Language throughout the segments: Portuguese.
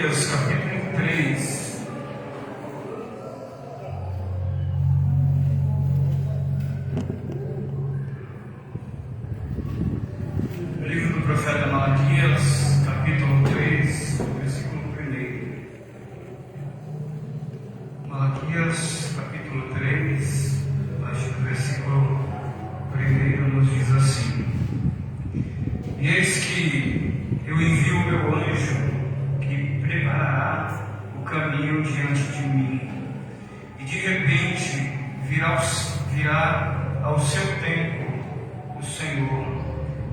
Malaquias capítulo 3. Livro do profeta Malaquias, capítulo 3, versículo 1. Malaquias, capítulo 3, acho que o versículo 1 nos diz assim: E eis que eu envio o meu anjo, que preparará o caminho diante de mim, e de repente virá ao seu tempo o Senhor,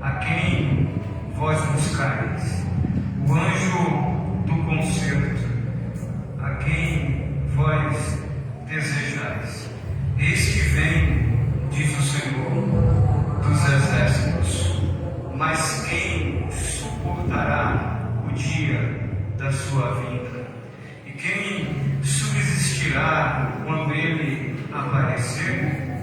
a quem vós buscais, o anjo do concerto, a quem vós desejais. Eis que vem, diz o Senhor dos exércitos, mas quem suportará o dia da sua vinda? E quem subsistirá quando ele aparecer?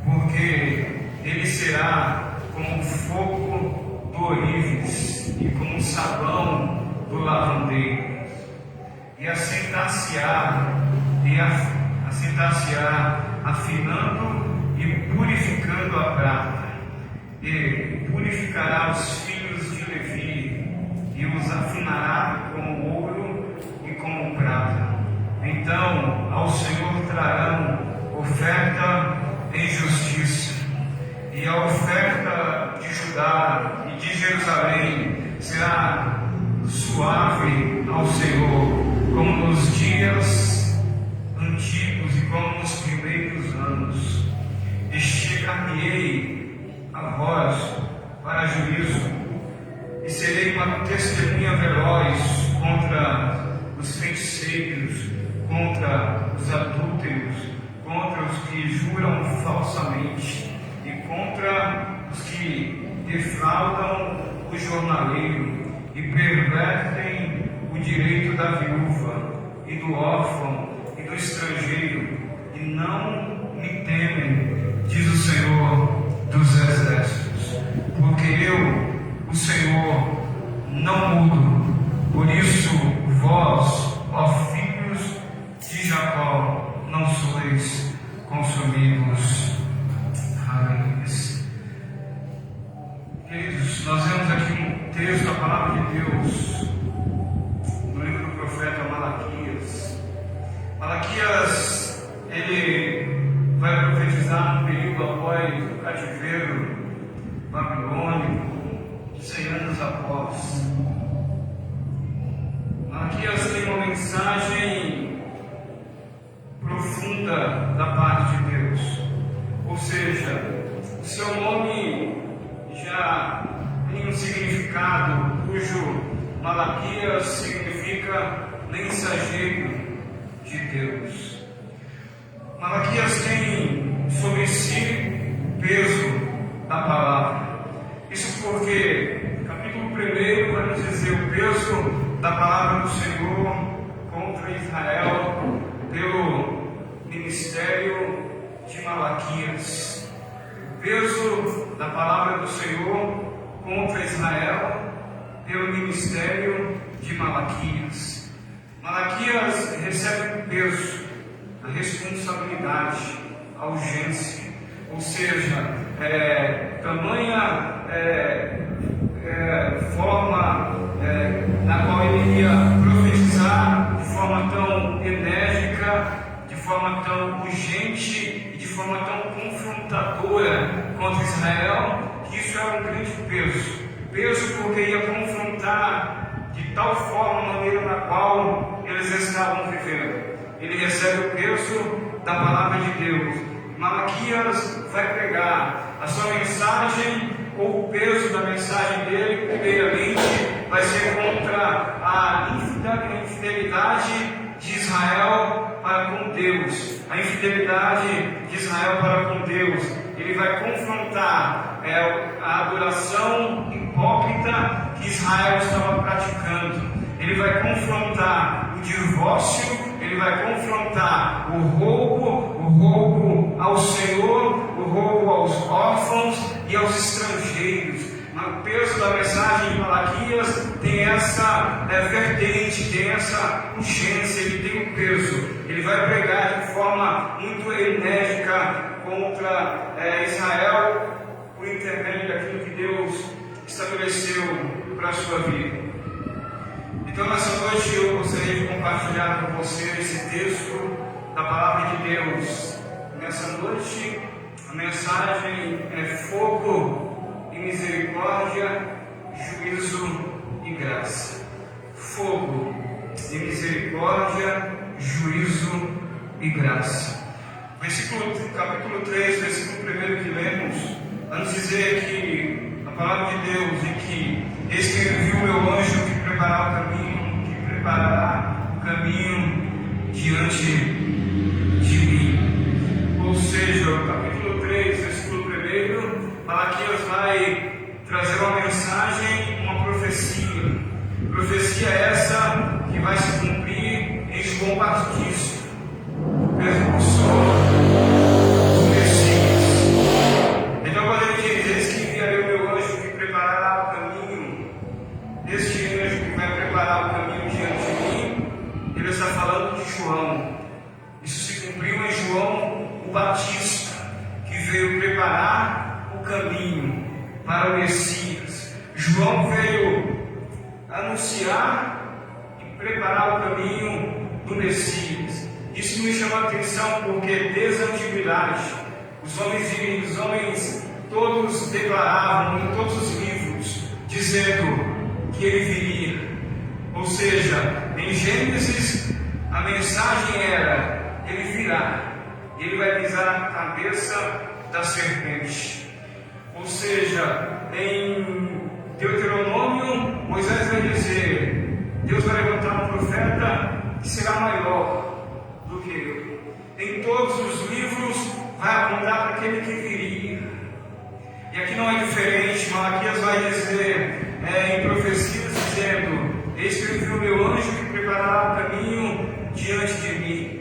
Porque ele será como o fogo do ourives e como o sabão do lavandeiro, e assentar-se-á afinando e purificando a prata, e purificará os filhos de Levi, e os afinará como ouro e como prata. Então ao Senhor trarão oferta em justiça, e a oferta de Judá e de Jerusalém será suave ao Senhor, como nos dias antigos e como nos primeiros anos. E chegar-me-ei a vós para juízo, e serei uma testemunha veloz contra os feiticeiros, contra os adúlteros, contra os que juram falsamente, e contra os que defraudam o jornaleiro e pervertem o direito da viúva e do órfão e do estrangeiro, e não me temem, diz o Senhor dos exércitos, porque eu, o Senhor, não mudo. Por isso vós, ó filhos de Jacó, não sois consumidos. Amém. Queridos, nós vemos aqui um texto da palavra de Deus no livro do profeta Malaquias. Malaquias, ele vai profetizar no período após o cativeiro babilônico, 100 anos após. Malaquias tem uma mensagem profunda da parte de Deus, ou seja, o seu nome já tem um significado cujo Malaquias significa mensageiro de Deus. Malaquias tem sobre si o peso da palavra. Isso porque capítulo 1 vai nos dizer o peso da palavra do Senhor contra Israel pelo ministério de Malaquias. O peso da palavra do Senhor contra Israel pelo ministério de Malaquias. Malaquias recebe o peso, a responsabilidade, a urgência, ou seja, tamanha forma na qual ele ia profetizar de forma tão enérgica, de forma tão urgente e de forma tão confrontadora contra Israel, que isso era um grande peso. Peso porque ia confrontar de tal forma a maneira na qual eles estavam vivendo. Ele recebe o peso da palavra de Deus. Malaquias vai pregar a sua mensagem, ou o peso da mensagem dele, primeiramente, vai ser contra a infidelidade de Israel para com Deus. A infidelidade de Israel para com Deus. Ele vai confrontar a adoração hipócrita que Israel estava praticando. Ele vai confrontar o divórcio, ele vai confrontar o roubo ao Senhor, o roubo aos órfãos e aos estrangeiros. o peso da mensagem de Malaquias tem essa vertente, tem essa urgência, ele tem um peso. Ele vai pregar de forma muito enérgica contra Israel, por intermédio daquilo que Deus estabeleceu para a sua vida. Então, nessa noite eu gostaria de compartilhar com você esse texto da palavra de Deus. Nessa noite, a mensagem é fogo e misericórdia, juízo e graça. Fogo e misericórdia, juízo e graça. Capítulo 3, versículo 1 que lemos, vai nos dizer que a palavra de Deus e que eis que enviou o meu anjo que preparará o caminho diante de mim. Ou seja, o capítulo 3, versículo 1, Malaquias vai trazer uma mensagem, uma profecia. Profecia essa que vai se cumprir em João Batista, precursor do Messias. Então, quando ele diz: eis que enviarei o meu anjo que preparará o caminho, este anjo que vai preparar o caminho diante de mim, ele está falando de João. Isso se cumpriu em João o Batista, que veio preparar o caminho para o Messias. João veio anunciar e preparar o caminho do Messias. Isso me chama a atenção porque desde a antiguidade os homens todos declaravam em todos os livros, dizendo que ele viria. Ou seja, em Gênesis a mensagem era: ele virá, ele vai pisar na cabeça da serpente. Ou seja, em Deuteronômio, Moisés vai dizer: Deus vai levantar um profeta que será maior do que eu. Em todos os livros vai apontar para aquele que viria. E aqui não é diferente. Malaquias vai dizer em profecias, dizendo: eis que eu envio o meu anjo que preparará o caminho diante de mim.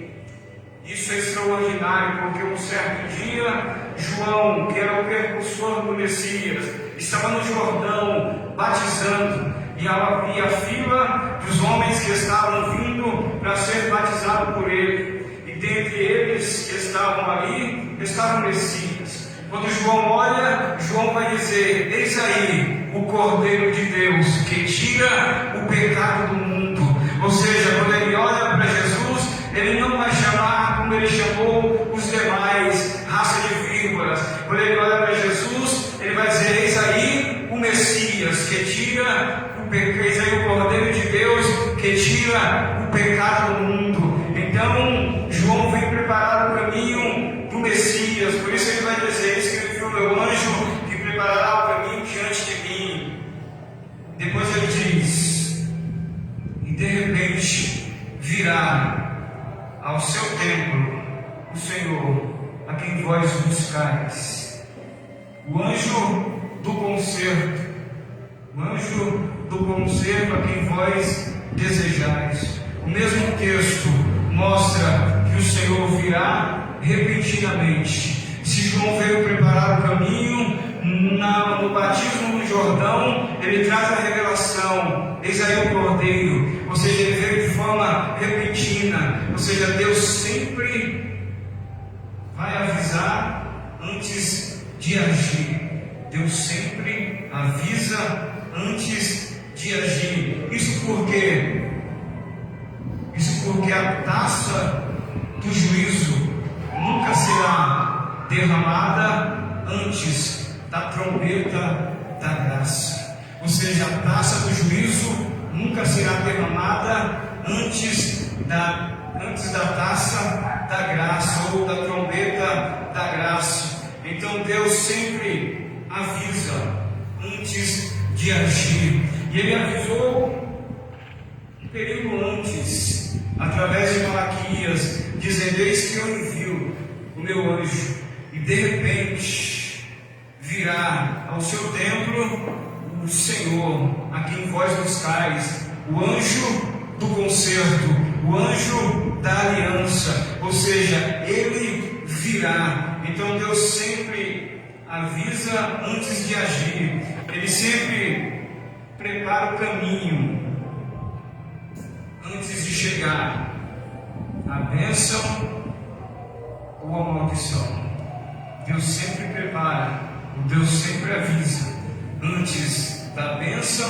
Isso é extraordinário, porque um certo dia João, que era o precursor do Messias, estava no Jordão batizando, e havia a fila dos homens que estavam vindo para ser batizados por ele, e dentre eles que estavam ali estava o Messias. Quando João olha, João vai dizer: eis aí o Cordeiro de Deus que tira o pecado do mundo. Ou seja, quando ele olha para Jesus, ele não vai chamar como ele chamou os demais, raça de víboras. Quando ele olha para Jesus, ele vai dizer: eis aí o Messias que tira o pecado, eis aí o Cordeiro de Deus que tira o pecado do mundo. Então João vem preparar o caminho do Messias. Por isso ele vai dizer: eis que ele enviou o meu anjo que preparará o caminho diante de mim. Depois ele diz: e de repente virá ao seu templo o Senhor, a quem vós buscais, o anjo do concerto, a quem vós desejais. O mesmo texto mostra que o Senhor virá repentinamente. Se João veio preparar o caminho no batismo no Jordão, ele traz a revelação: eis aí o Cordeiro. Ou seja, ele veio de forma repentina. Ou seja, Deus sempre vai avisar antes de agir. Deus sempre avisa antes de agir. Isso porque a taça do juízo nunca será derramada antes da trombeta da graça. Ou seja, a taça do juízo nunca será derramada antes da taça da graça ou da trombeta da graça. Então Deus sempre avisa antes de agir. E ele avisou um período antes, através de Malaquias, dizendo: eis que eu envio o meu anjo, e de repente virá ao seu templo o Senhor, a quem vós buscais, o anjo do concerto, o anjo da aliança. Ou seja, ele virá. Então Deus sempre avisa antes de agir. Ele sempre prepara o caminho antes de chegar a bênção ou a maldição. Deus sempre prepara, o Deus sempre avisa antes da bênção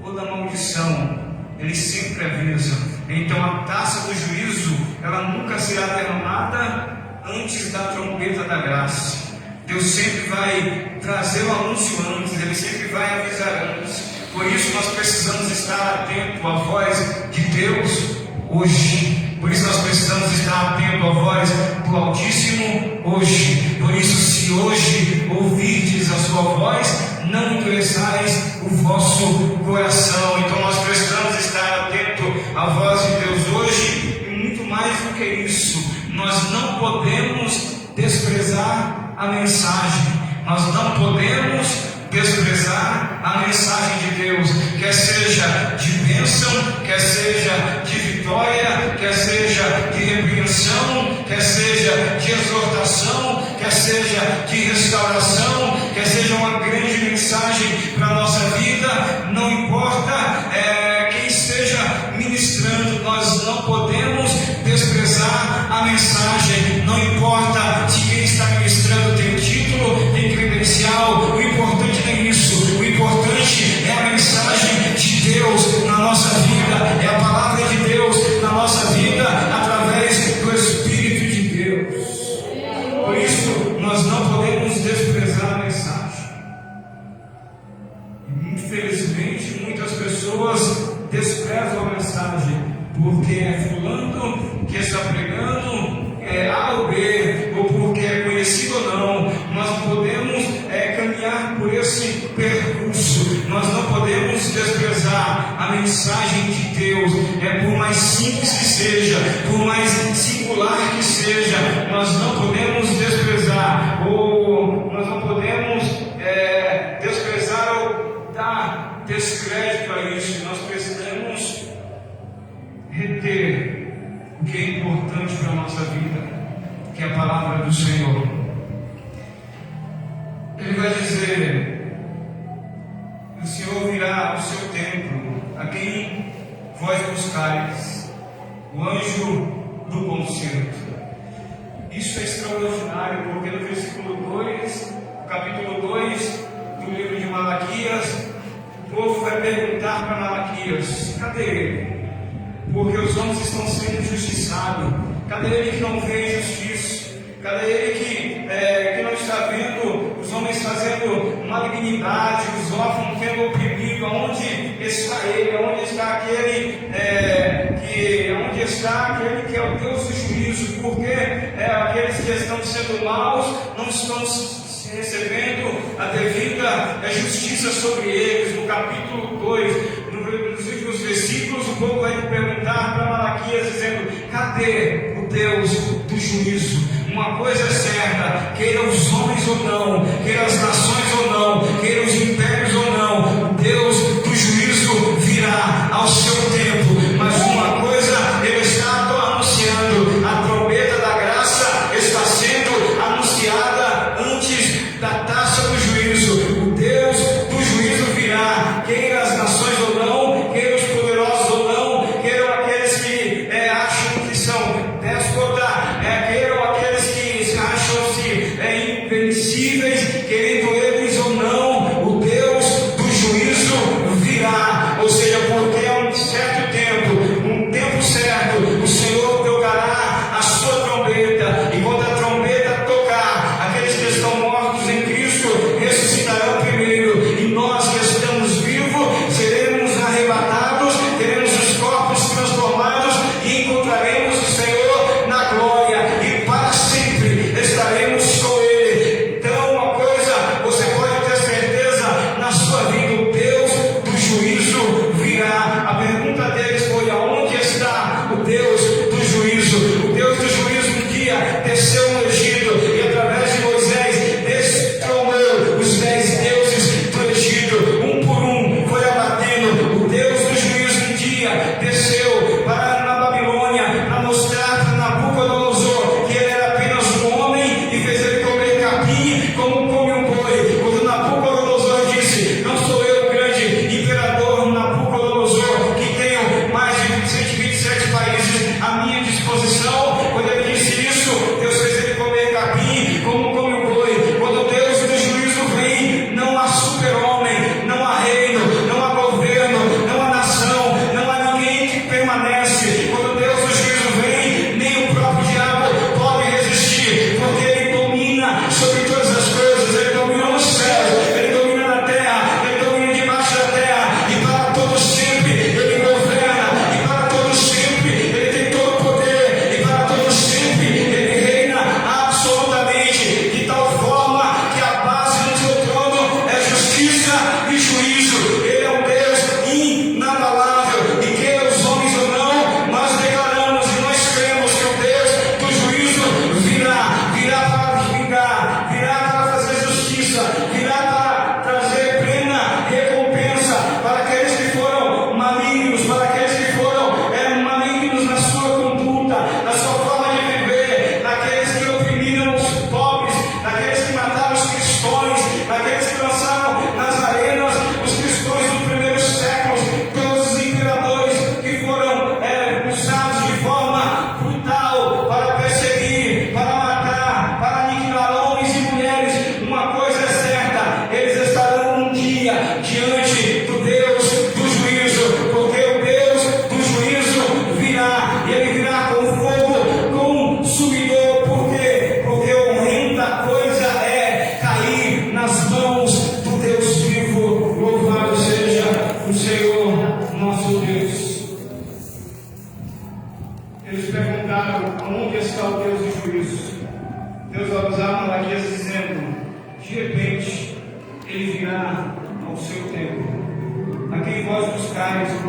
ou da maldição. Ele sempre avisa. Então a taça do juízo, ela nunca será derramada antes da trombeta da graça. Deus sempre vai trazer o anúncio antes, Ele sempre vai avisar antes. Por isso nós precisamos estar atentos à voz de Deus hoje. Por isso nós precisamos estar atentos à voz do Altíssimo hoje. Por isso, se hoje ouvirdes a sua voz, não endureçais o vosso coração. Então nós precisamos estar atentos à voz de Deus hoje. E muito mais do que isso, nós não podemos desprezar a mensagem. Nós não podemos desprezar a mensagem de Deus, quer seja de bênção, quer seja de vitória, quer seja de repreensão, quer seja de exortação, quer seja de restauração, quer seja uma grande mensagem para a nossa vida. Não importa quem esteja ministrando, nós não podemos desprezar a mensagem. Não importa se quem está ministrando tem título, tem credencial, o importante não é isso. O importante é a mensagem de Deus na nossa vida, é a palavra de Deus na nossa vida, através do Espírito de Deus. Por isso, nós não podemos desprezar a mensagem. Infelizmente, muitas pessoas desprezam a mensagem, porque é fulano que está pregando, é A ou B, ou porque é conhecido ou não. Nós não podemos caminhar por esse percurso. Nós não podemos desprezar a mensagem de Deus. Por mais simples que seja, por mais singular que seja, nós não podemos desprezar, ou nós não podemos desprezar ou dar descrédito a isso. Nós precisamos reter o que é importante para a nossa vida, que é a palavra do Senhor. Ele vai dizer: o Senhor virá ao seu templo, a quem vós buscareis, o anjo do concerto. Isso é extraordinário, porque no versículo 2, capítulo 2 do livro de Malaquias, o povo vai perguntar para Malaquias: cadê ele? Porque os homens estão sendo injustiçados. Cadê ele que não vê justiça? Cadê ele que não está vendo os homens fazendo malignidade, os órfãos sendo oprimidos? Aonde está ele? Aonde está aquele onde está aquele que é o Deus do juízo? Porque aqueles que estão sendo maus não estão recebendo a devida justiça sobre eles. No capítulo 2, nos últimos versículos, o povo vai perguntar para Malaquias, dizendo: cadê o Deus do juízo? Uma coisa é certa, queira os homens ou não, queira as nações ou não, queira os impérios ou não, o Deus do juízo virá ao seu tempo. Mas uma coisa ele está anunciando: a trombeta da graça está sendo anunciada antes da taça do juízo. O Deus do juízo virá, queira as nações ou não, queira os poderosos ou não, queiram aqueles que acham que são déspotas, queiram aqueles que acham-se invencíveis, querendo eles ou não, o Deus do juízo virá. Ou seja, porque há um certo tempo, um tempo certo, o Senhor tocará a sua trombeta, e quando a trombeta tocar, aqueles que estão mortos em Cristo ressuscitarão primeiro, e nós que estamos vivos seremos arrebatados, teremos os corpos transformados e encontraremos o Senhor na glória, e para sempre estaremos com Ele. Então, uma coisa você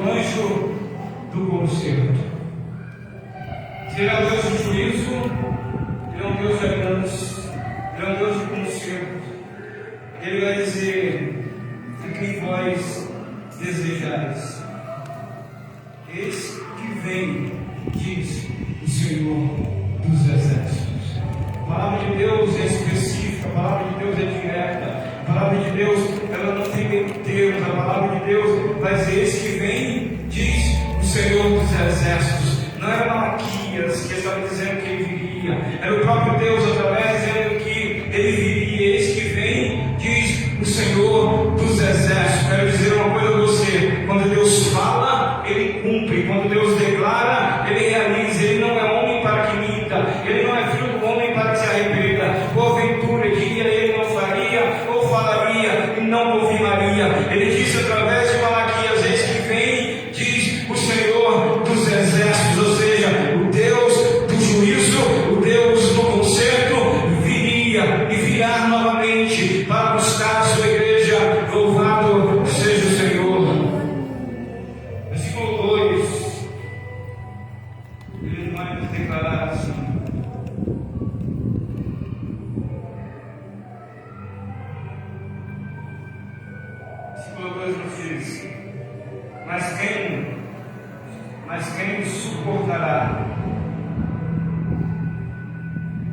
o anjo do concerto. Se Ele é o Deus do juízo, Ele é um Deus de aliança, Ele é um Deus de concerto. Ele vai dizer: de quem vós desejais? Eis que vem, diz o Senhor dos Exércitos. A palavra de Deus é específica, a palavra de Deus é direta, a palavra de Deus ela não tem termos, a palavra de Deus vai dizer: eis que vem, diz o Senhor dos Exércitos. Não era Malaquias que estava dizendo que ele viria, era o próprio Deus através dizendo que ele viria. Eis que vem, diz o Senhor dos Exércitos. Quero dizer uma coisa a você: quando Deus fala, Ele cumpre. Quando Deus declara, Ele realiza. Ele não é homem para que minta, Ele não é filho do homem para que se arrependa. Porventura diria Ele: não faria, ou falaria e não confirmaria. Ele disse através de Malaquias: eis que vem, diz o Senhor dos Exércitos. Ou seja, o Deus do juízo, o Deus do conserto viria e virá novamente para buscar a sua igreja. Louvado seja o Senhor. Versículo 2, ele vai nos declarar assim: versículo 2 nos diz: mas quem suportará?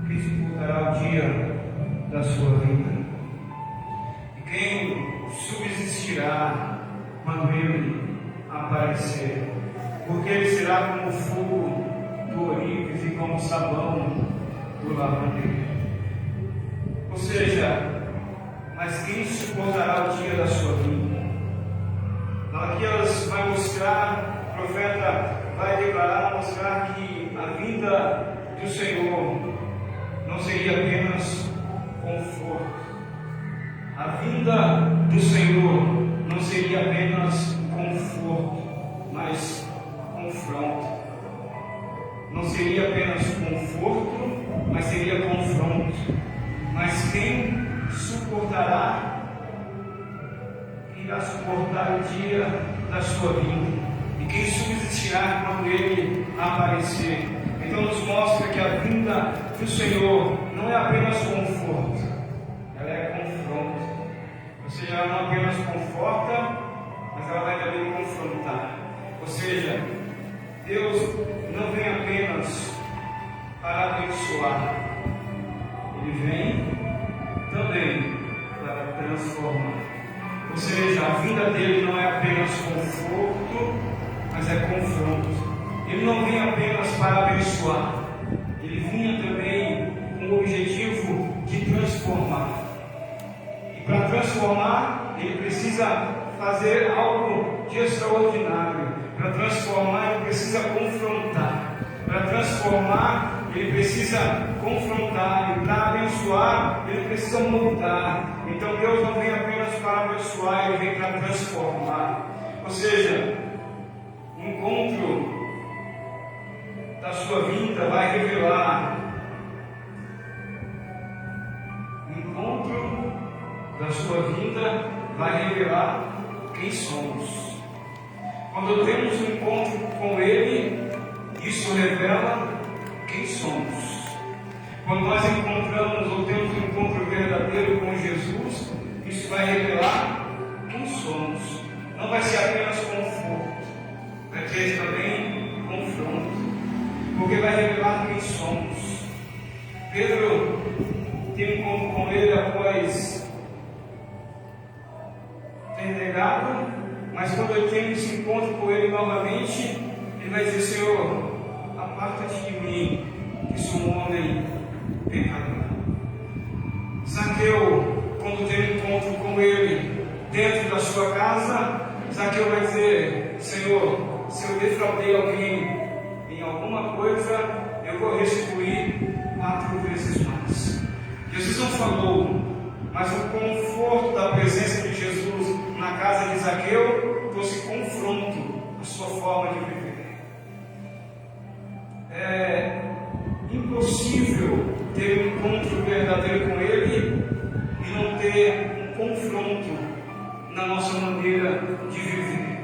Quem suportará o dia da sua vida? E quem subsistirá quando Ele aparecer? Porque Ele será como o fogo do ourives e como o sabão do lavandeiro. Ou seja, mas quem suportará o dia da sua vida? Malaquias vai mostrar, o profeta vai declarar, mostrar que a vinda do Senhor não seria apenas conforto. A vinda do Senhor não seria apenas conforto, mas confronto. Não seria apenas conforto, mas seria confronto. Mas quem suportará, irá suportar o dia da sua vinda, e quem subsistirá quando Ele aparecer. Então nos mostra que a vinda do Senhor não é apenas conforto, ela é confronto. Ou seja, ela não apenas conforta, mas ela vai também confrontar. Ou seja, Deus não vem apenas para abençoar, Ele vem também para transformar. Ou seja, a vinda dele não é apenas conforto, mas é confronto. Ele não vem apenas para abençoar, ele vinha também com o objetivo de transformar. E para transformar, ele precisa fazer algo de extraordinário. Para transformar, ele precisa confrontar. Para transformar, ele precisa confrontar. E para abençoar, ele precisa mudar. Então Deus não vem apenas para abençoar, Ele vem para transformar. Ou seja, o encontro da sua vinda vai revelar. O encontro da sua vinda vai revelar quem somos. Quando temos um encontro com Ele, isso revela quem somos. Quando nós encontramos ou temos um encontro verdadeiro com Jesus, isso vai revelar quem somos. Não vai ser apenas conforto, vai ter também confronto, porque vai revelar quem somos. Pedro tem um encontro com Ele após ter negado, mas quando ele tem esse encontro com Ele novamente, ele vai dizer: Senhor, aparta-te de mim, que sou um homem pecador. Zaqueu, quando tem um encontro com Ele dentro da sua casa, Zaqueu vai dizer: Senhor, se eu defraudei alguém em alguma coisa, eu vou restituir 4 vezes mais. Jesus não falou, mas o conforto da presença de Jesus na casa de Zaqueu trouxe confronto à sua forma de viver. É impossível ter um encontro verdadeiro com Ele e não ter um confronto na nossa maneira de viver.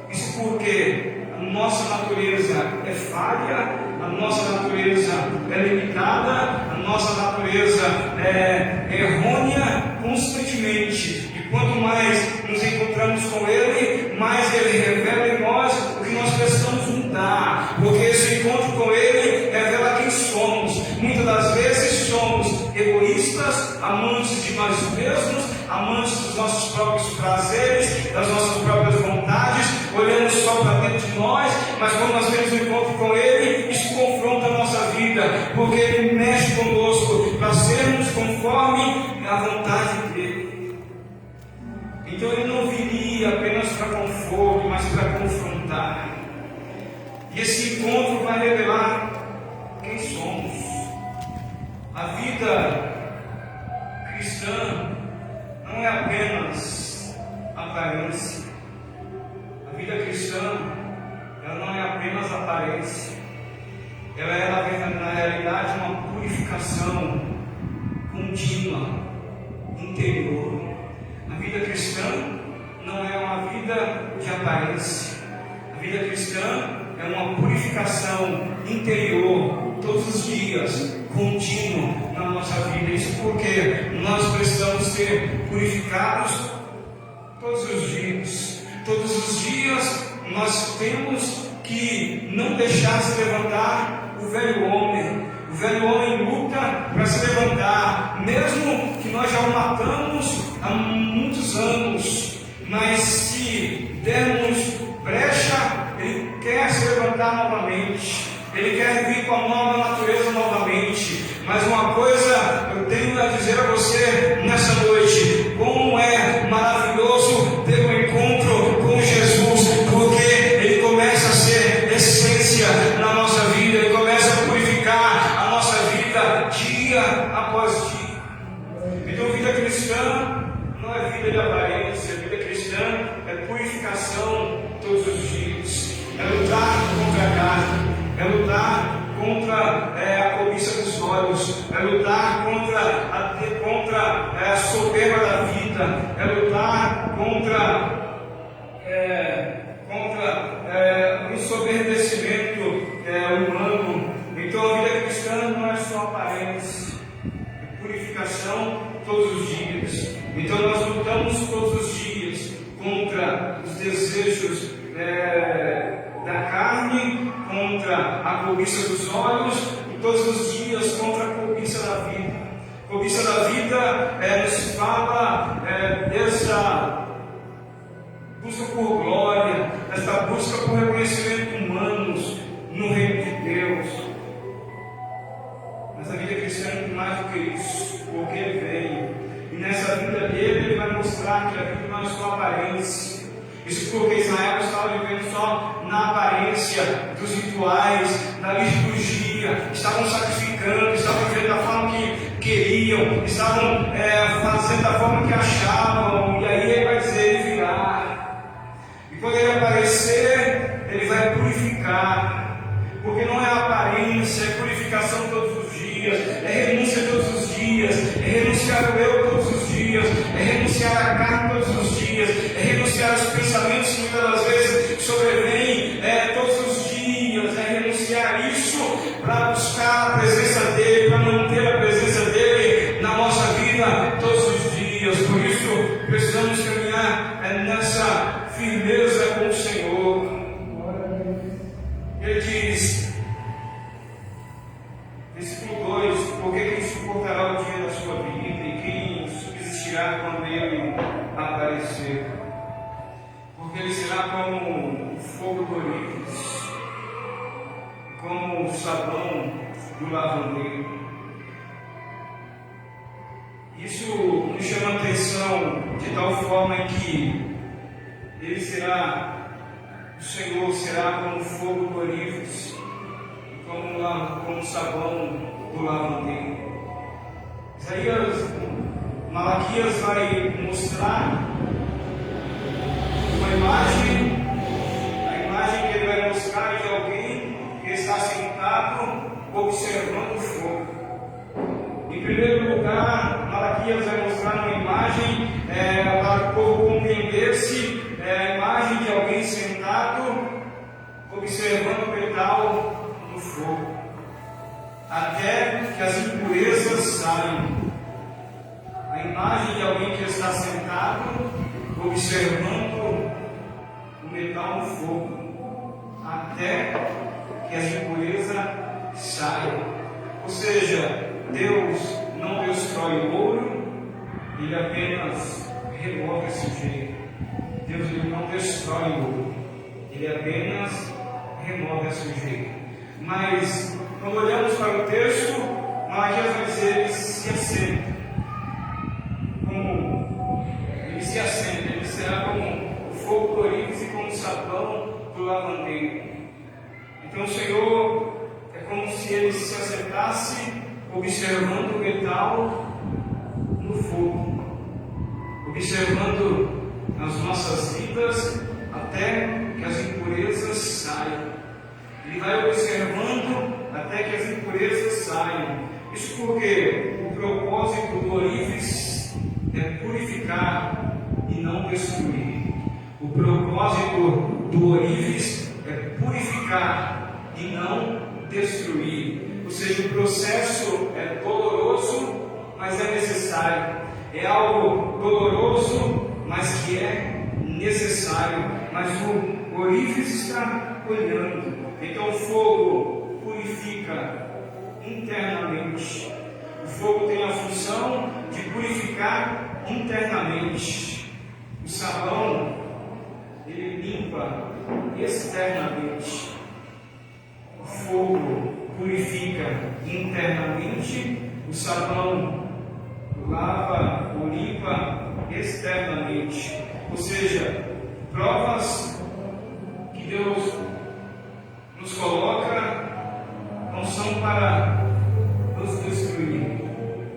Isso Isso porque a nossa natureza é falha, a nossa natureza é limitada, a nossa natureza é errônea constantemente. E quanto mais nos encontramos com Ele, mais Ele revela em nós o que nós precisamos mudar. Porque esse encontro com Ele revela quem somos. Muitas das vezes somos egoístas, amantes de nós mesmos, amantes dos nossos próprios prazeres, das nossas próprias vontades, olhando só para dentro de nós. Mas quando nós temos um encontro com Ele, isso confronta a nossa vida, porque Ele mexe conosco para sermos conforme a vontade dEle. Então Ele não viria apenas para conforto, mas para confrontar. E esse encontro vai revelar quem somos. A vida cristã não é apenas aparência. A vida cristã, ela não é apenas aparência. Ela é, na realidade, uma purificação contínua, interior. A vida cristã não é uma vida de aparência. A vida cristã é uma purificação interior, todos os dias, contínua na nossa vida. Isso porque nós precisamos ser purificados todos os dias. Todos os dias nós temos que não deixar se levantar o velho homem. O velho homem luta para se levantar, mesmo que nós já o matamos há muitos anos. Mas se dermos brecha, ele quer se levantar novamente. Ele quer vir com a nova natureza novamente. Mas uma coisa eu tenho a dizer a você nessa noite: como é maravilhoso ter um encontro com Jesus, porque Ele começa a ser essência na nossa vida, Ele começa a purificar a nossa vida dia após dia. Então, vida cristã não é vida de aparência, vida cristã é purificação todos os dias, é lutar contra a carne, é lutar contra a cobiça dos olhos, é lutar contra a soberba da vida, é lutar contra o ensoberbecimento humano. Então a vida cristã não é só aparência, é purificação todos os dias. Então nós lutamos todos os dias contra os desejos da carne, contra a cobiça dos olhos, e todos os dias contra a cobiça da vida. A cobiça da vida nos fala dessa busca por glória, dessa busca por reconhecimento humanos no reino de Deus. Mas a vida cristã é muito mais do que isso, porque Ele veio, e nessa vida dele Ele vai mostrar que a vida não é só aparência. Isso porque Israel estava vivendo só na aparência dos rituais, da liturgia, estavam sacrificando, estavam vivendo da forma que queriam, estavam fazendo da forma que achavam, e aí Ele vai dizer: Ele virá. E quando Ele aparecer, Ele vai purificar, porque não é aparência, é purificação todos os dias, é renúncia todos os dias, é renunciar ao eu todos os dias, é renunciar à carne todos os dias, é renunciar aos pensamentos que muitas das vezes sobrevêm todos os dias, é renunciar isso para buscar a presença dEle, para manter a presença dEle na nossa vida todos os dias. Por isso precisamos caminhar nessa firmeza com o Senhor. Ele diz, versículo 2: porque quem suportará o dia da sua vida e quem subsistirá quando Ele aparecer? Porque Ele será como o fogo do Orífis, como o sabão do lavandeiro. Isso nos chama a atenção de tal forma que Ele será, o Senhor será como o fogo do Orífis, como o sabão do lavandeiro. Malaquias vai mostrar uma imagem, a imagem que ele vai mostrar de alguém que está sentado observando o fogo. Em primeiro lugar, Malaquias vai mostrar uma imagem para o povo compreender-se, a imagem de alguém sentado observando o metal no fogo, até que as impurezas saiam. A imagem de alguém que está sentado, observando o metal no fogo, até que as impurezas saiam. Ou seja, Deus não destrói o ouro, Ele apenas remove a sujeira. Deus ele não destrói o ouro, Ele apenas remove a sujeira. Mas, quando olhamos para o texto, Malaquias vai dizer, ele se assenta. Ele se assenta, ele será como o fogo do ourives e como o sabão do lavandeiro. Então o Senhor é como se ele se assentasse observando o metal no fogo, observando as nossas vidas até que as impurezas saiam. Ele vai observando até que as impurezas saiam. Isso porque o propósito do ourives é purificar e não destruir. O propósito do ourives é purificar e não destruir. Ou seja, o processo é doloroso, mas é necessário. É algo doloroso, mas que é necessário. Mas o ourives está olhando. Então o fogo purifica internamente. O fogo tem a função de purificar internamente. O sabão, ele limpa externamente. O fogo purifica internamente. O sabão lava ou limpa externamente. Ou seja, provas que Deus nos coloca não são para nos destruir.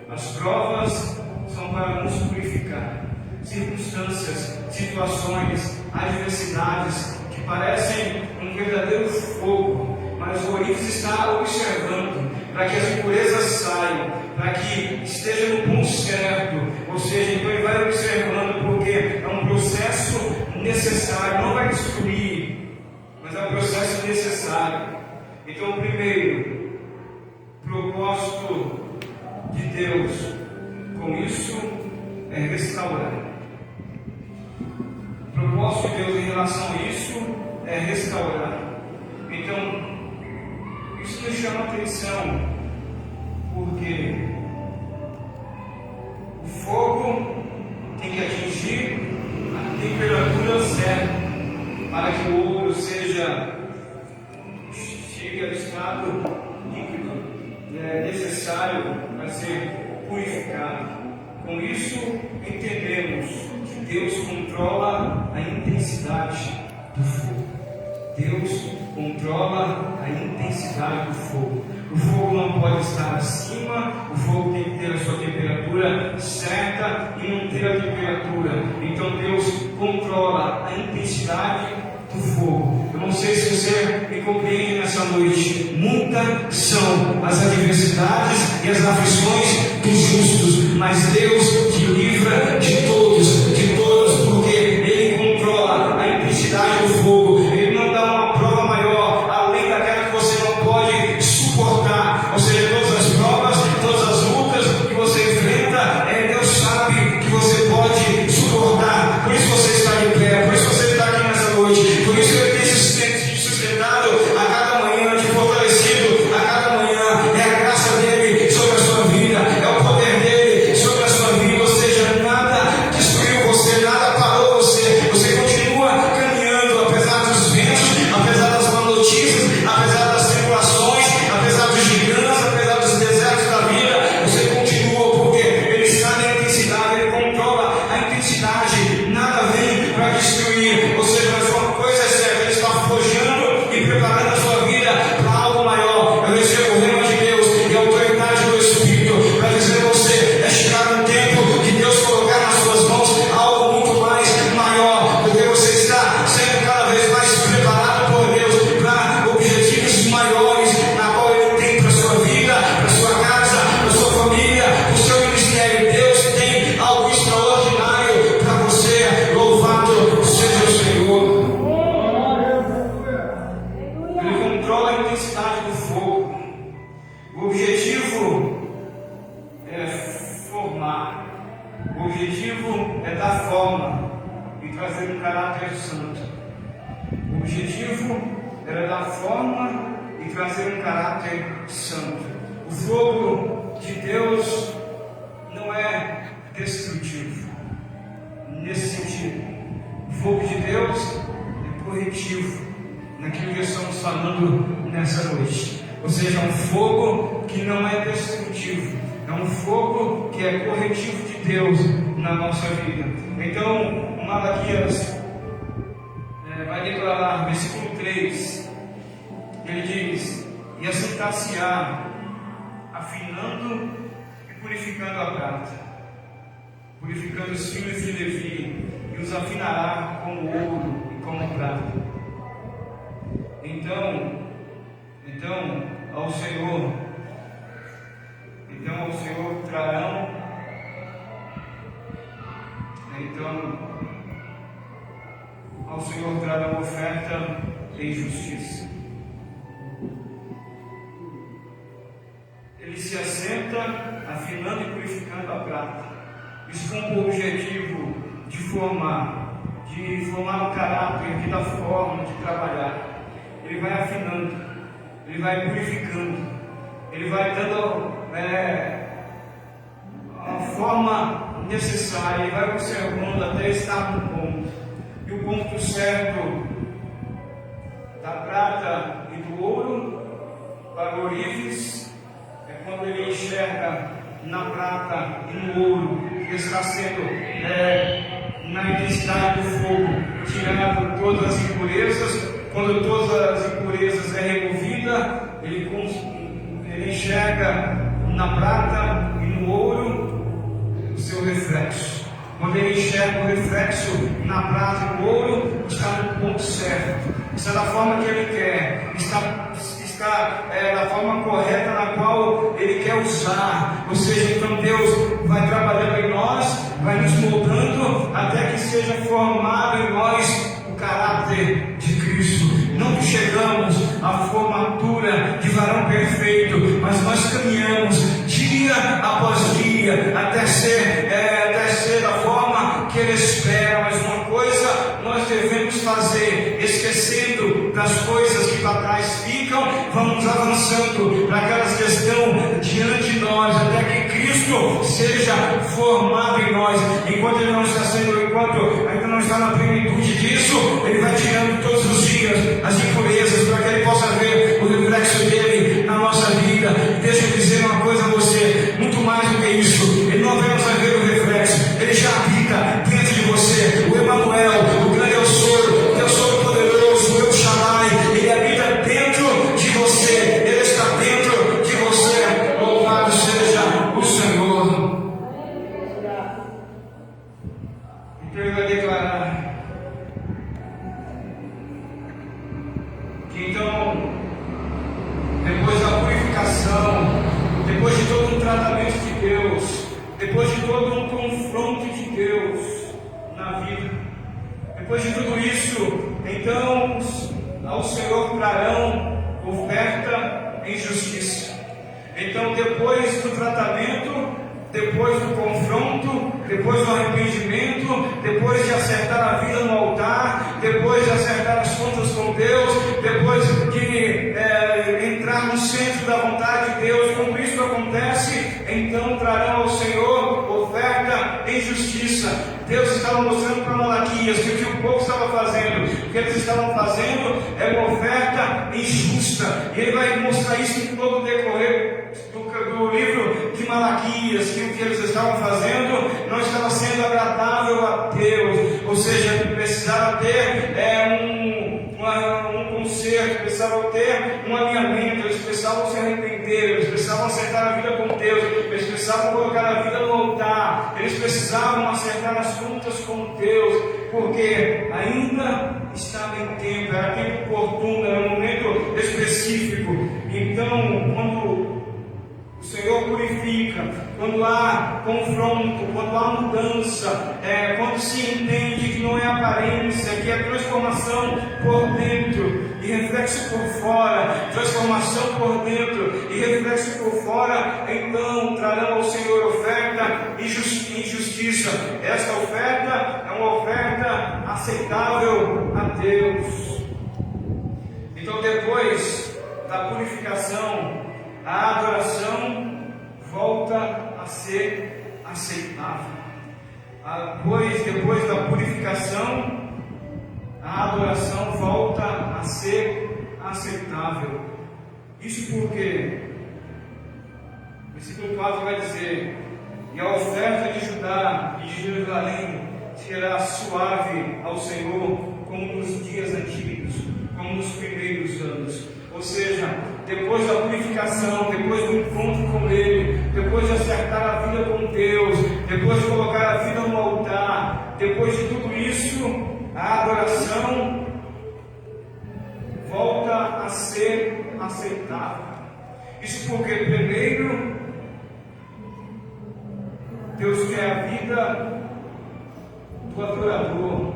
As provas são para nos purificar. Circunstâncias, situações, adversidades que parecem um verdadeiro fogo, mas o ourives está observando para que as impurezas saiam, para que esteja no ponto certo. Ou seja, então ele vai observando, porque é um processo necessário, não vai destruir, mas é um processo necessário. Então, o primeiro propósito de Deus com isso é restaurar. O propósito de Deus em relação a isso é restaurar. Então, isso me chama a atenção, porque o fogo tem que atingir a temperatura certa para que o ouro chegue ao estado líquido. É necessário para ser purificado. Com isso, entendemos que Deus controla a intensidade do fogo. Deus controla a intensidade do fogo. O fogo não pode estar acima, o fogo tem que ter a sua temperatura certa e não ter a temperatura. Então Deus controla a intensidade do fogo. Eu não sei se você me compreende nessa noite. Muitas são as adversidades e as aflições dos justos, mas Deus te livra de todos, porque Ele controla a intensidade do fogo. Ele não dá uma prova maior além daquela que você não pode suportar. Ou seja, todas as provas, todas as lutas que você enfrenta, Deus sabe que você pode suportar. Por isso você está de pé, por isso você está aqui nessa noite, por isso Ele tem se sustentado a cada manhã, te fortalecido a cada manhã. É a graça dele sobre a sua vida, é o poder dele sobre a sua vida. Ou seja, é dar forma e trazer um caráter santo. O objetivo era dar forma e trazer um caráter santo. O fogo de Deus não é destrutivo, nesse sentido. O fogo de Deus é corretivo, naquilo que estamos falando nessa noite. Ou seja, é um fogo que não é destrutivo, é um fogo que é corretivo de Deus na nossa vida. Então, Malaquias vai declarar, versículo 3, ele diz: e assentar-se-á, afinando e purificando a prata, purificando os filhos de Levi, e os afinará como ouro e como prata. Então ao Senhor trarão, ao Senhor trarão oferta em justiça. Ele se assenta, afinando e purificando a prata. Isso com o objetivo de formar o caráter, de dar forma, de trabalhar. Ele vai afinando, ele vai purificando, ele vai dando a forma necessária, ele vai observando até estar no ponto. E o ponto certo da prata e do ouro para o ourives é quando ele enxerga na prata e no ouro que está sendo na intensidade do fogo tirado todas as impurezas. Quando todas as impurezas é removida, ele enxerga na prata e no ouro o seu reflexo. Quando ele enxerga o reflexo na prata e no ouro, está no ponto certo, está da forma que ele quer, está da forma correta na qual ele quer usar. Ou seja, então Deus vai trabalhando em nós, vai nos moldando até que seja formado em nós o caráter de Cristo. Não chegamos à formatura de varão perfeito, mas nós caminhamos dia após dia até ser da forma que Ele espera. Mas uma coisa nós devemos fazer, esquecendo das coisas que para trás ficam, vamos avançando para aquelas que estão diante de nós, até que Cristo seja formado em nós. Enquanto Ele não está sendo, enquanto ainda não está na plenitude disso, Ele vai tirando todos os dias as impurezas, para que Ele possa ver o reflexo dele na nossa vida. Deixa eu dizer uma coisa a você, muito mais do que isso, Ele não apenas vai ver o reflexo, Ele já habita dentro de você. O Emanuel, o grande Eu Sou, o Deus Todo-Poderoso, o El Shaddai, Ele habita dentro de você, Ele está dentro de você. Louvado seja o Senhor. Então Ele vai declarar que então, depois da purificação, depois de todo um tratamento de Deus, depois de todo um confronto de Deus na vida, depois de tudo isso, então ao Senhor trarão oferta em justiça. Então, depois do tratamento, depois do confronto, depois do arrependimento, depois de acertar a vida no altar, depois de acertar as contas com Deus, depois de entrar no centro da vontade de Deus, quando isso acontece, então trarão ao Senhor oferta em justiça. Deus estava mostrando para Malaquias que o que o povo estava fazendo, o que eles estavam fazendo é uma oferta injusta, e Ele vai mostrar isso em todo o decorrer do livro de Malaquias, que o que eles estavam fazendo não estava sendo agradável a Deus. Ou seja, precisava ter um conserto, precisavam ter um alinhamento, eles precisavam se arrepender, eles precisavam acertar a vida com Deus, eles precisavam colocar a vida no altar, eles precisavam acertar as contas com Deus, porque ainda estava em tempo, era tempo oportuno, era um momento específico. Então, quando o Senhor purifica, quando há confronto, quando há mudança, quando se entende que não é aparência, que é transformação por dentro, e reflexo reflexo por fora, transformação por dentro e reflexo por fora, então trarão ao Senhor oferta e justiça. Esta oferta é uma oferta aceitável a Deus. Então, depois da purificação, a adoração volta a ser aceitável. Depois da purificação, a adoração volta a ser aceitável. Isso porque o versículo 4 vai dizer: e a oferta de Judá e de Jerusalém será suave ao Senhor, como nos dias antigos, como nos primeiros anos. Ou seja, depois da purificação, depois do encontro com Ele, depois de acertar a vida com Deus, depois de colocar a vida no altar, depois de tudo isso, a adoração volta a ser aceitável. Isso porque, primeiro, Deus quer a vida do adorador,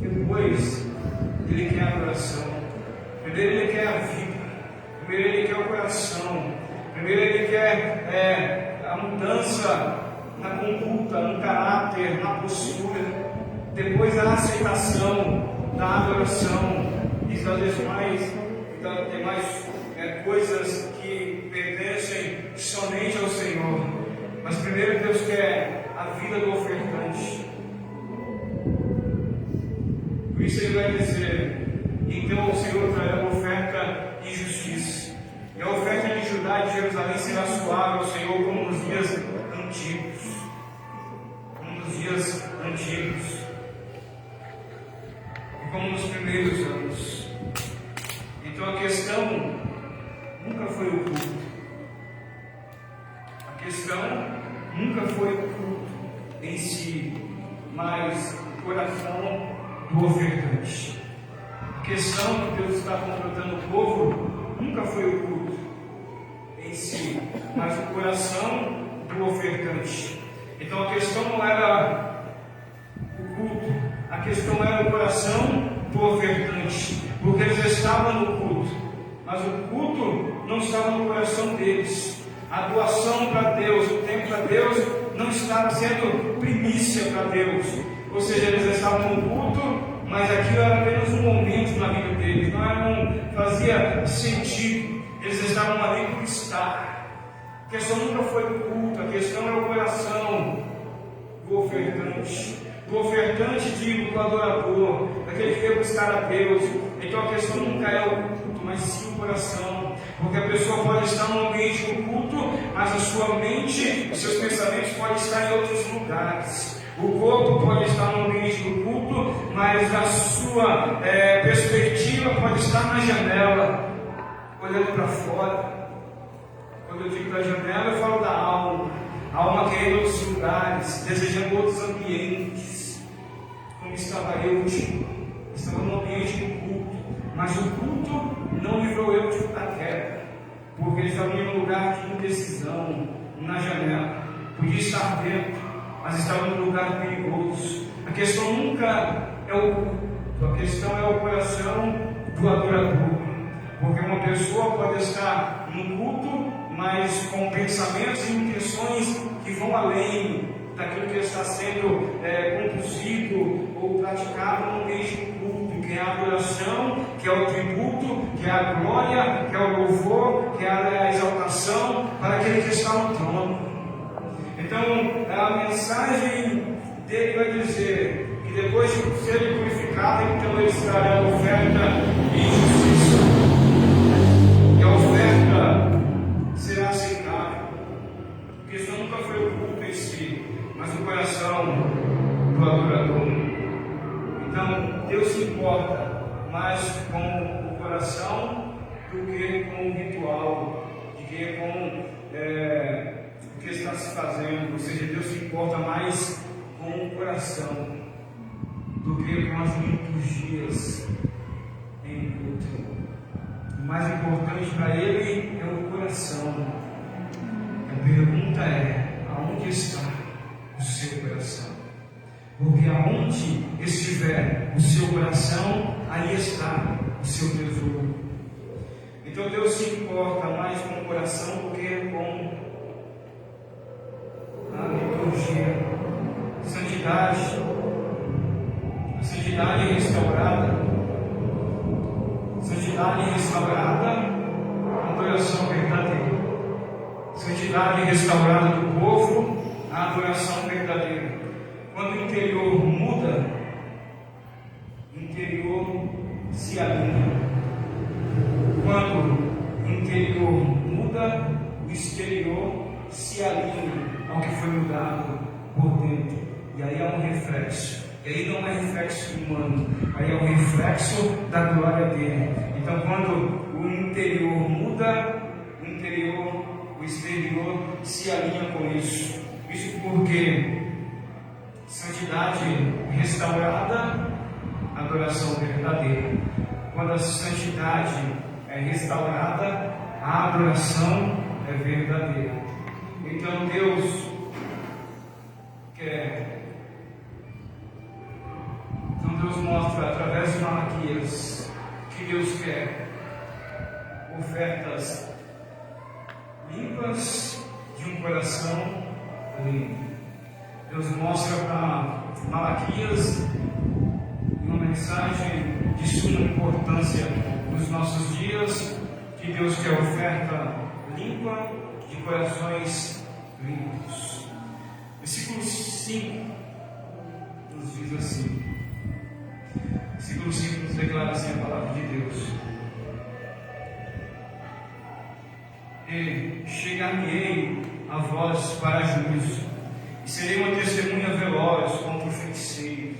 depois Ele quer a adoração. Primeiro Ele quer a vida, primeiro Ele quer o coração, primeiro Ele quer a mudança na conduta, no caráter, na postura, depois a aceitação da adoração e das demais coisas que pertencem somente ao Senhor. Mas primeiro Deus quer a vida do ofertante. Por isso Ele vai dizer: então o Senhor trará oferta e justiça. E a oferta de Judá e de Jerusalém será suave ao Senhor, como nos dias antigos. Como nos dias antigos. E como nos primeiros anos. Então a questão nunca foi o culto. A questão nunca foi o culto em si, mas o coração do ofertante. A questão que Deus está confrontando o povo nunca foi o culto em si, mas o coração do ofertante. Então a questão não era o culto, a questão era o coração do ofertante, porque eles estavam no culto, mas o culto não estava no coração deles. A doação para Deus, o tempo para Deus, não estava sendo primícia para Deus. Ou seja, eles estavam no culto, mas aquilo era apenas um momento na vida deles, não fazia sentido. Eles estavam ali por estar. A questão nunca foi o culto, a questão é o coração do ofertante. Do ofertante, digo, do adorador, daquele que veio buscar a Deus. Então a questão nunca é o culto, mas sim o coração. Porque a pessoa pode estar no ambiente do culto, mas a sua mente, os seus pensamentos podem estar em outros lugares. O corpo pode estar no ambiente do culto, mas a sua perspectiva pode estar na janela, olhando para fora. Quando eu digo da janela, eu falo da alma. A alma quer ir em outros lugares, desejando outros ambientes. Como estava eu, estava no ambiente do culto, mas o culto não livrou eu da queda, porque ele estava em um lugar de indecisão, na janela. Podia estar dentro, mas estava num lugar perigoso. A questão nunca é o culto, a questão é o coração do adorador. Porque uma pessoa pode estar no culto, mas com pensamentos e intenções que vão além daquilo que está sendo conduzido ou praticado no ambiente do culto, que é a adoração, que é o tributo, que é a glória, que é o louvor, que é a exaltação para aquele que está no trono. Então, a mensagem dele vai dizer que depois de serem purificados, então eles trarão oferta e justiça. E a oferta será aceitável. Porque isso nunca foi o culto em si, mas o coração do adorador. Então, Deus se importa mais com o coração do que com o ritual, do que com o que está se fazendo. Ou seja, Deus se importa mais com o coração do que com as liturgias em culto. O mais importante para Ele é o coração. A pergunta é: aonde está o seu coração? Porque aonde estiver o seu coração, ali está o seu tesouro. Então Deus se importa mais com o coração do que com a liturgia. Santidade, a santidade restaurada, a adoração verdadeira. Santidade restaurada do povo, a adoração verdadeira. Quando o interior muda, o interior se alinha. Quando o interior muda, o exterior se alinha ao que foi mudado por dentro. E aí há um reflexo. E aí não é reflexo humano, aí é um reflexo da glória dele. Então, quando o interior muda, o exterior se alinha com isso. Isso porque santidade restaurada, adoração verdadeira. Quando a santidade é restaurada, a adoração é verdadeira. Então Deus mostra através de Malaquias que Deus quer ofertas limpas de um coração limpo. Deus mostra para Malaquias uma mensagem de suma importância nos nossos dias, que Deus quer oferta limpa de corações limpos. Versículo 5 nos diz assim. Versículo 5 nos declara assim a palavra de Deus. E chegar-me-ei a vós para juízo, e serei uma testemunha veloz contra os feiticeiros,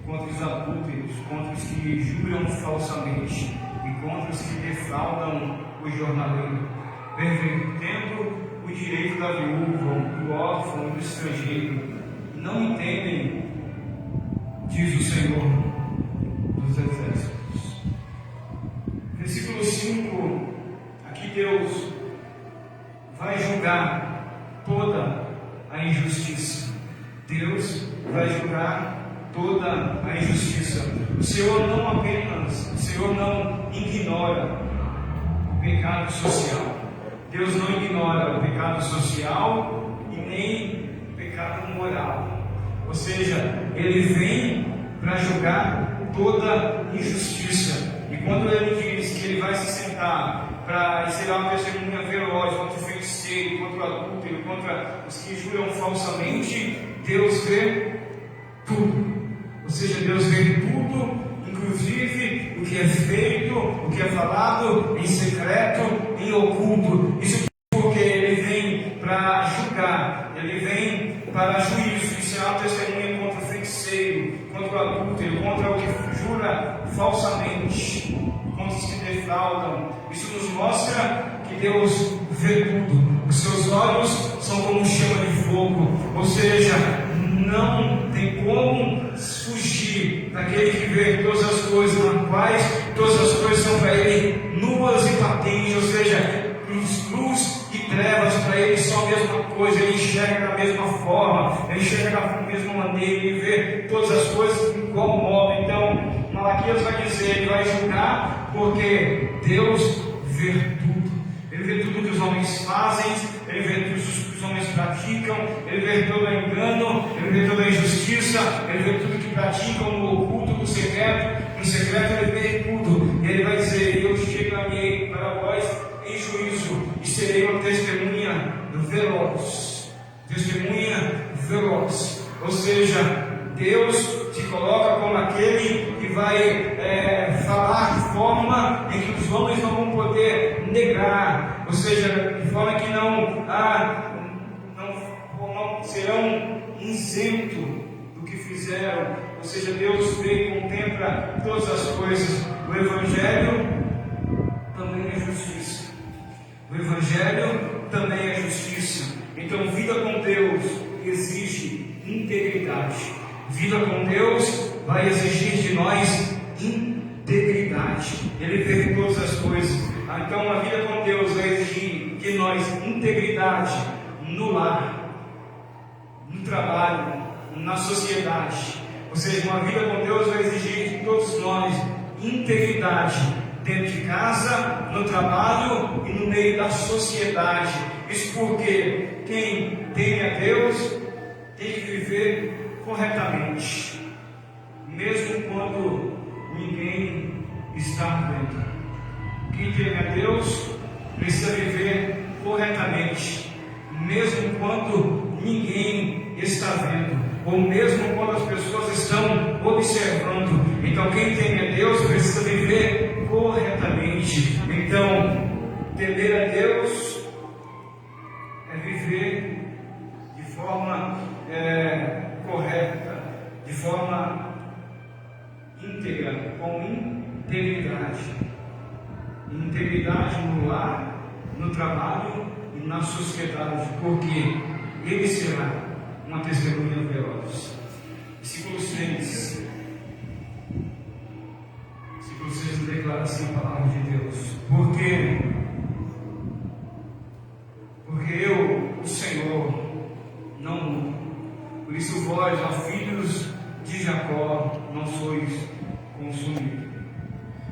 contra os adúlteros, contra os que juram falsamente, e contra os que defraudam o jornaleiro, pervertendo o direito da viúva, do órfão e do estrangeiro. Não entendem, diz o Senhor dos Exércitos. Versículo 5, aqui Deus vai julgar toda a injustiça. Deus vai julgar toda a injustiça. O Senhor não ignora o pecado social. Deus não ignora o pecado social e nem o pecado moral. Ou seja, Ele vem para julgar toda injustiça. E quando Ele diz que Ele vai se sentar para ser uma testemunha veloz contra o feiticeiro, contra o adúltero, contra os que juram falsamente, Deus vê tudo. Ou seja, Deus vê tudo, inclusive o que é feito, o que é falado em secreto, em oculto. Isso porque Ele vem para julgar, Ele vem para juízo, e será uma testemunha contra o feiticeiro, contra o adúltero, contra o que jura falsamente, contra os que defraudam. Isso nos mostra que Deus vê tudo. Os seus olhos são como chama de fogo. Ou seja, não tem como fugir daquele que vê todas as coisas, nas quais todas as coisas são para Ele nuas e patentes. Ou seja, luz e trevas para Ele são a mesma coisa. Ele enxerga da mesma forma, Ele enxerga da mesma maneira, Ele vê todas as coisas de igual modo. Então Malaquias vai dizer, Ele vai julgar, porque Deus vê tudo. Ele vê tudo que os homens fazem, Ele vê tudo que os homens praticam, Ele vê todo o engano, Ele vê toda a injustiça, Ele vê tudo que praticam no oculto, no secreto. No secreto Ele vê tudo. E Ele vai dizer, eu chegarei para vós em juízo, e serei uma testemunha veloz. Testemunha veloz. Ou seja, Deus te coloca como aquele que vai falar de forma em que os homens não vão poder negar, ou seja, de forma que não serão isentos do que fizeram. Ou seja, Deus vê e contempla todas as coisas. O Evangelho também é justiça. O Evangelho também é justiça. Então, vida com Deus exige integridade. Vida com Deus vai exigir de nós integridade. Ele vê todas as coisas. Então a vida com Deus vai exigir de nós integridade no lar, no trabalho, na sociedade. Ou seja, uma vida com Deus vai exigir de todos nós integridade dentro de casa, no trabalho e no meio da sociedade. Isso porque quem teme a Deus tem que viver corretamente, mesmo quando ninguém está vendo. Quem teme a Deus precisa viver corretamente, mesmo quando ninguém está vendo, ou mesmo quando as pessoas estão observando. Então, quem teme a Deus precisa viver corretamente. Então, temer a Deus é viver de forma correta, de forma íntegra, com integridade. Integridade no lar, no trabalho e na sociedade, porque ele será uma testemunha veloz. Versículo 6. Versículo 6 declara assim a palavra de Deus: Porque eu, o Senhor, não mudo. Por isso vós, ó filhos de Jacó, não sois consumidos.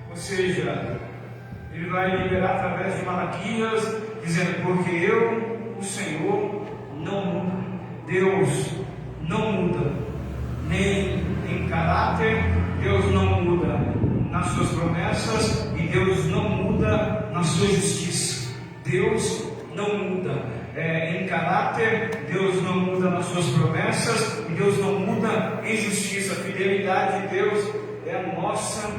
Ou seja, ele vai liberar através de Malaquias, dizendo: porque eu, o Senhor, não mudo. Deus não muda, nem em caráter. Deus não muda nas suas promessas, e Deus não muda na sua justiça. Deus não muda em caráter, Deus não muda nas suas promessas, e Deus não muda em justiça. A fidelidade de Deus é a nossa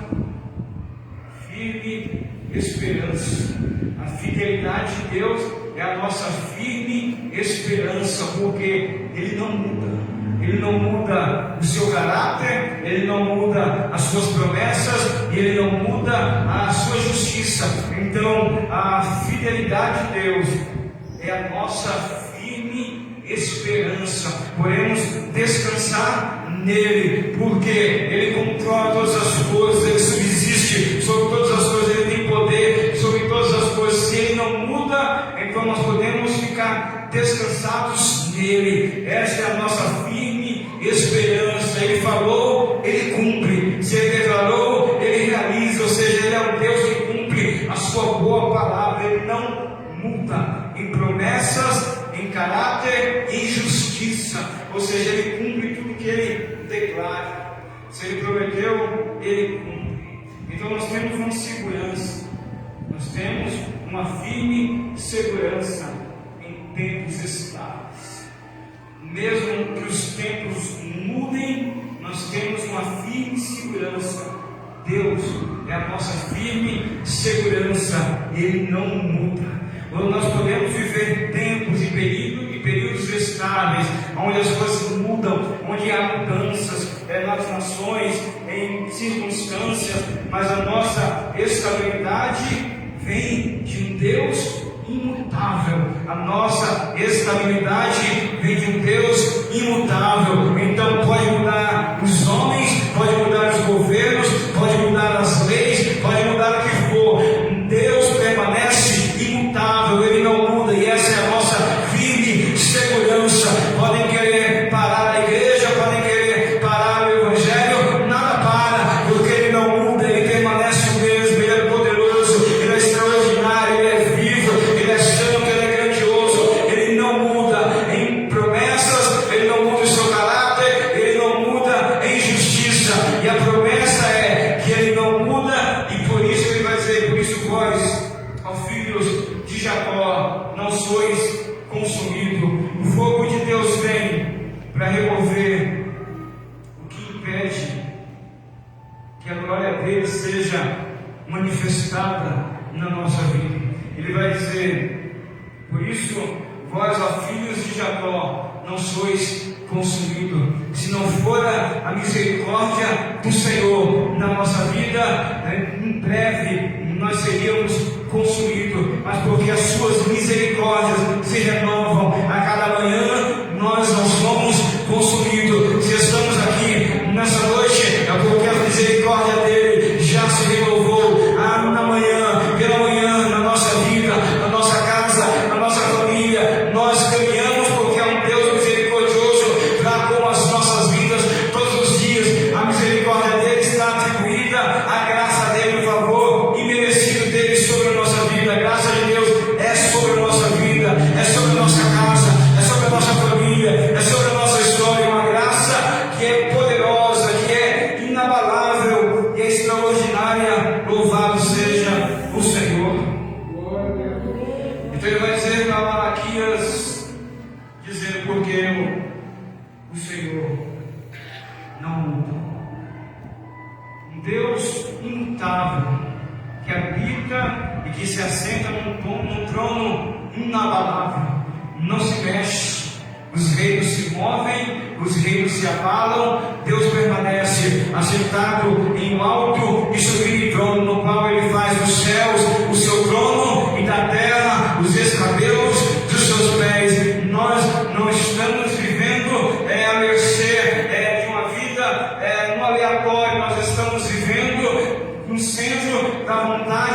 firme esperança. A fidelidade de Deus é a nossa firme esperança, porque Ele não muda. Ele não muda o seu caráter, Ele não muda as suas promessas, e Ele não muda a sua justiça. Então, a fidelidade de Deus é a nossa firme esperança. Podemos descansar nele, porque Ele controla todas as coisas, Ele subsiste sobre todas as coisas, Ele tem poder sobre todas as coisas. Se Ele não muda, então nós podemos ficar descansados nele. Essa é a nossa firme esperança. Ele falou, Ele cumpre. Se Ele declarou, Ele realiza. Ou seja, Ele é um Deus que cumpre a sua boa palavra. Ele não muda em promessas, em caráter e em justiça. Ou seja, Ele cumpre tudo que Ele declara. Se Ele prometeu, Ele cumpre. Então nós temos uma segurança. Nós temos uma firme segurança em tempos estáveis. Mesmo que os tempos mudem, nós temos uma firme segurança. Deus é a nossa firme segurança. Ele não muda. Nós podemos viver tempos e períodos estáveis, onde as coisas mudam, onde há mudanças nas nações, em circunstâncias, mas a nossa estabilidade vem de um Deus imutável. A nossa estabilidade vem de um Deus imutável. Então pode mudar os homens, pode mudar os governos, pode mudar as leis, pode mudar o que for. Deus permanece imutável, Ele não muda, e essa é a nossa firme segurança. Podem querer parar a igreja, podem querer parar o evangelho, nada para, porque Ele não muda, Ele permanece o mesmo. Ele é poderoso, Ele é extraordinário, Ele é vivo, Ele é santo, Ele é grandioso. Ele não muda em promessas, Ele não muda o seu caráter, Ele não muda em justiça. E a promessa é que Ele não muda, e por isso Ele vai dizer: por isso vós, ó filhos de Jacó, não sois consumidos. O fogo de Deus vem para remover o que impede que a glória dele seja manifestada na nossa vida. Ele vai dizer: por isso vós, ó filhos de Jacó, não sois consumidos. Se não for a misericórdia do Senhor na nossa vida, em breve nós seríamos consumidos, mas porque as suas misericórdias se renovam a cada manhã, nós não somos consumidos. Se estamos aqui nessa noite, é porque a misericórdia dele já se renovou na manhã, pela manhã, na nossa vida, na nossa casa, na nossa família. Nós caminhamos porque é um Deus misericordioso para com as nossas vidas todos os dias. A misericórdia dele está atribuída à graça imutável, que habita e que se assenta num trono inabalável, não se mexe. Os reinos se movem, os reinos se abalam, Deus permanece assentado em um alto e sublime trono, no qual Ele faz dos céus o seu trono e da terra os escabelos dos seus pés. Nós não estamos vivendo a mercê de uma vida no aleatório, nós estamos vivendo no centro da vontade